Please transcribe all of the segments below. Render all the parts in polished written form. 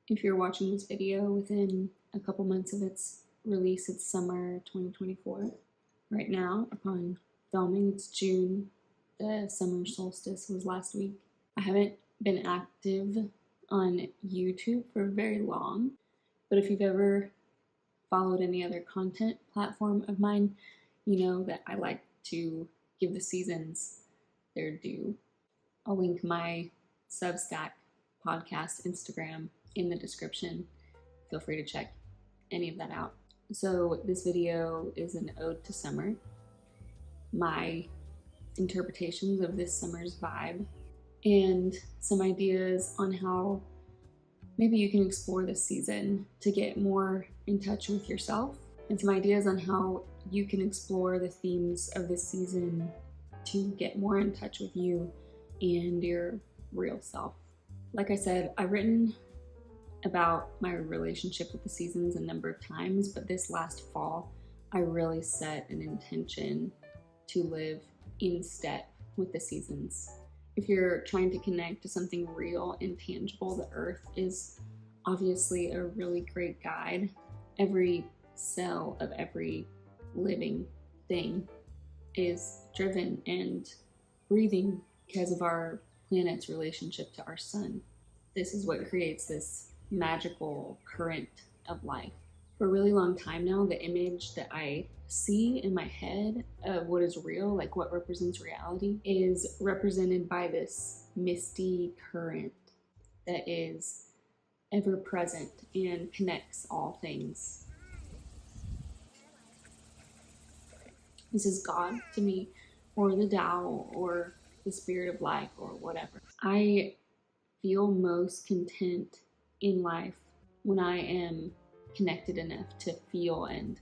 If you're watching this video within a couple months of its release, it's summer 2024. Right now, upon filming, it's June. The summer solstice was last week. I haven't been active on YouTube for very long, but if you've ever followed any other content platform of mine, you know that I like to give the seasons their due. I'll link my Substack, podcast, Instagram in the description. Feel free to check any of that out. So this video is an ode to summer, my interpretations of this summer's vibe, and some ideas on how maybe you can explore this season to get more in touch with yourself, and some ideas on how you can explore the themes of this season to get more in touch with you and your real self. Like I said, I've written about my relationship with the seasons a number of times, but this last fall, I really set an intention to live in step with the seasons. If you're trying to connect to something real and tangible, the earth is obviously a really great guide. Every cell of every living thing is driven and breathing because of our planet's relationship to our sun. This is what creates this magical current of life. For a really long time now, the image that I see in my head of what is real, like what represents reality, is represented by this misty current that is ever present and connects all things. This is God to me, or the Tao, or the spirit of life, or whatever. I feel most content in life when I am connected enough to feel and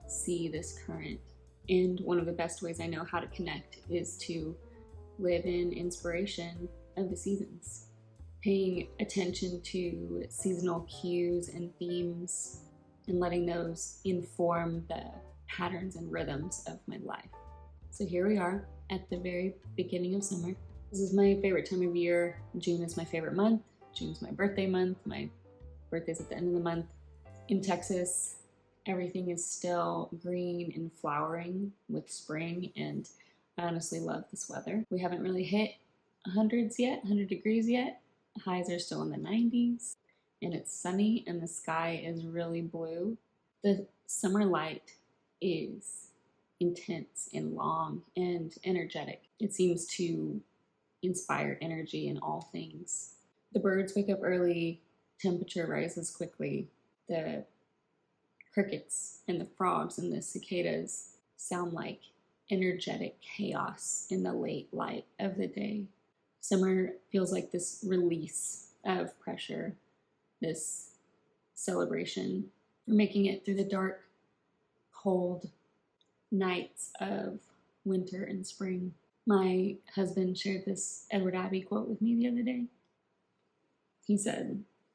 see this current. And one of the best ways I know how to connect is to live in inspiration of the seasons, paying attention to seasonal cues and themes and letting those inform the patterns and rhythms of my life. So here we are at the very beginning of summer. This is my favorite time of year. June is my favorite month. June's my birthday month. My birthday's at the end of the month. In Texas, everything is still green and flowering with spring, and I honestly love this weather. We haven't really hit 100 degrees yet. Highs are still in the 90s, and it's sunny, and the sky is really blue. The summer light is intense and long and energetic. It seems to inspire energy in all things. The birds wake up early, temperature rises quickly. The crickets and the frogs and the cicadas sound like energetic chaos in the late light of the day. Summer feels like this release of pressure, this celebration for making it through the dark, cold nights of winter and spring. My husband shared this Edward Abbey quote with me the other day.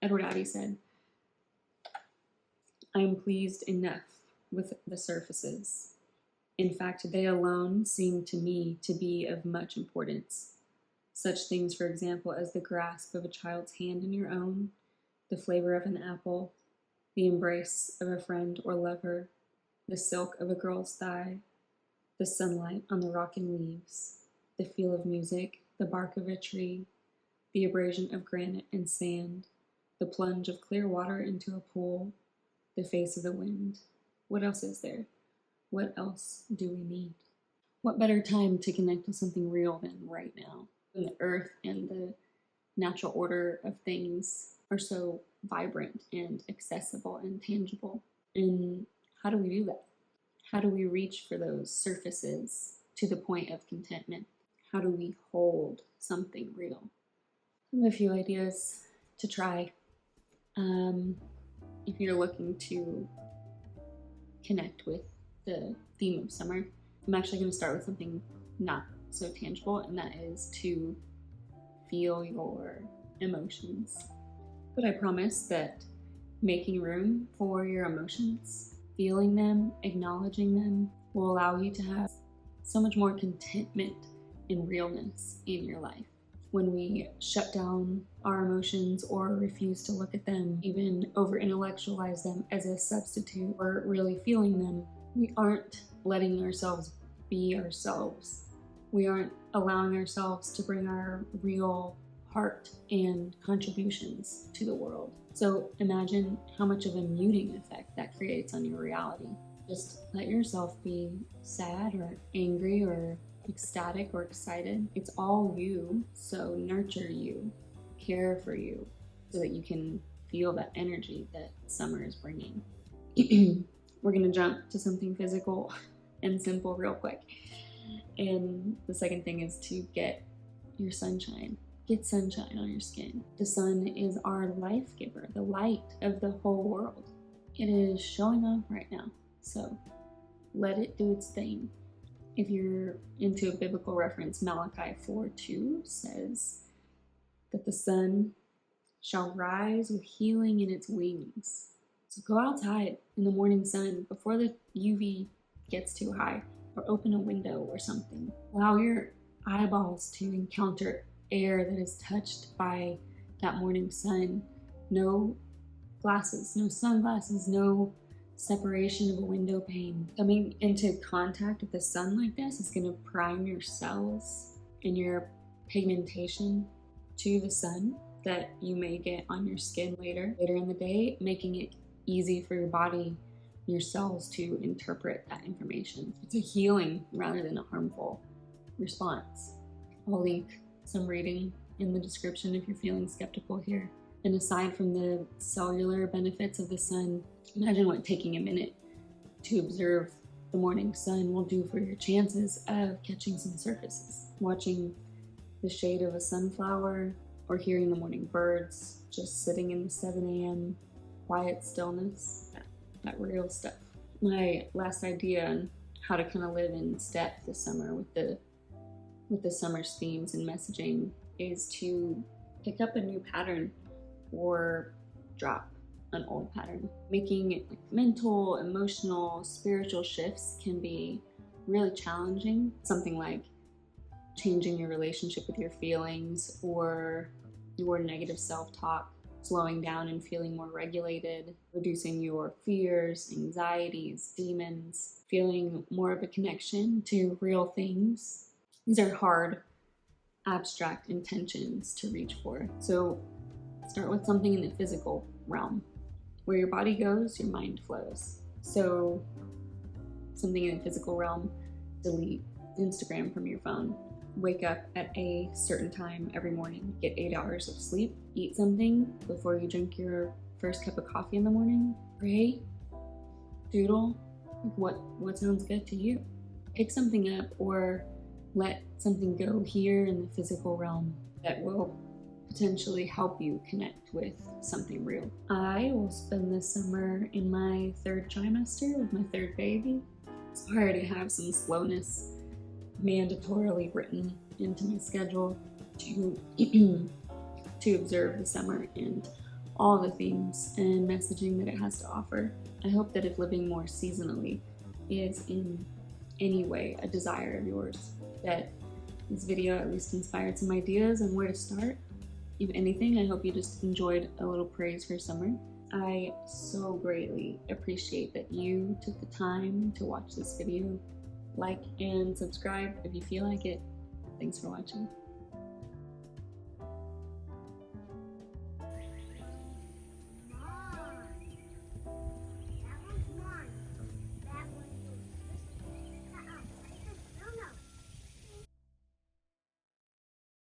Edward Abbey said, "I am pleased enough with the surfaces. In fact, they alone seem to me to be of much importance. Such things, for example, as the grasp of a child's hand in your own, the flavor of an apple, the embrace of a friend or lover, the silk of a girl's thigh, the sunlight on the rocking leaves, the feel of music, the bark of a tree, the abrasion of granite and sand, the plunge of clear water into a pool, the face of the wind. What else is there? What else do we need?" What better time to connect with something real than right now, when the earth and the natural order of things are so vibrant and accessible and tangible? And how do we do that? How do we reach for those surfaces to the point of contentment? How do we hold something real? I have a few ideas to try. If you're looking to connect with the theme of summer, I'm actually going to start with something not so tangible, and that is to feel your emotions. But I promise that making room for your emotions, feeling them, acknowledging them, will allow you to have so much more contentment and realness in your life. when we shut down our emotions or refuse to look at them, even over-intellectualize them as a substitute for really feeling them, we aren't letting ourselves be ourselves. We aren't allowing ourselves to bring our real heart and contributions to the world. So imagine how much of a muting effect that creates on your reality. Just let yourself be sad or angry or ecstatic or excited. It's all you, so nurture you, care for you, so that you can feel that energy that summer is bringing. We're gonna jump to something physical and simple real quick. And the second thing is to get your sunshine. Get sunshine on your skin. The sun is our life giver, the light of the whole world. It is showing off right now, so let it do its thing. If you're into a biblical reference, Malachi 4:2 says that the sun shall rise with healing in its wings. So go outside in the morning sun before the UV gets too high, or open a window or something. Allow your eyeballs to encounter air that is touched by that morning sun. No glasses, no sunglasses, no separation of a window pane. Coming into contact with the sun like this is going to prime your cells and your pigmentation to the sun that you may get on your skin later in the day, making it easy for your body, your cells to interpret that information. It's a healing rather than a harmful response. I'll link some reading in the description if you're feeling skeptical here. And aside from the cellular benefits of the sun, imagine what taking a minute to observe the morning sun will do for your chances of catching some surfaces. Watching the shade of a sunflower or hearing the morning birds, just sitting in the 7 a.m. quiet stillness, that real stuff. My last idea on how to kind of live in step this summer with the summer's themes and messaging is to pick up a new pattern or drop an old pattern. Making mental, emotional, spiritual shifts can be really challenging. Something like changing your relationship with your feelings or your negative self-talk, slowing down and feeling more regulated, reducing your fears, anxieties, demons, feeling more of a connection to real things. These are hard, abstract intentions to reach for. So start with something in the physical realm. Where your body goes, your mind flows. So something in the physical realm, delete Instagram from your phone. Wake up at a certain time every morning. Get 8 hours of sleep. Eat something before you drink your first cup of coffee in the morning. Pray. Doodle. What sounds good to you? Pick something up or let something go here in the physical realm that will potentially help you connect with something real. I will spend this summer in my 3rd trimester with my 3rd baby. Sorry to have some slowness mandatorily written into my schedule to observe the summer and all the themes and messaging that it has to offer. I hope that if living more seasonally is in any way a desire of yours, that this video at least inspired some ideas on where to start. If anything, I hope you just enjoyed a little praise for summer. I so greatly appreciate that you took the time to watch this video. Like and subscribe if you feel like it. Thanks for watching.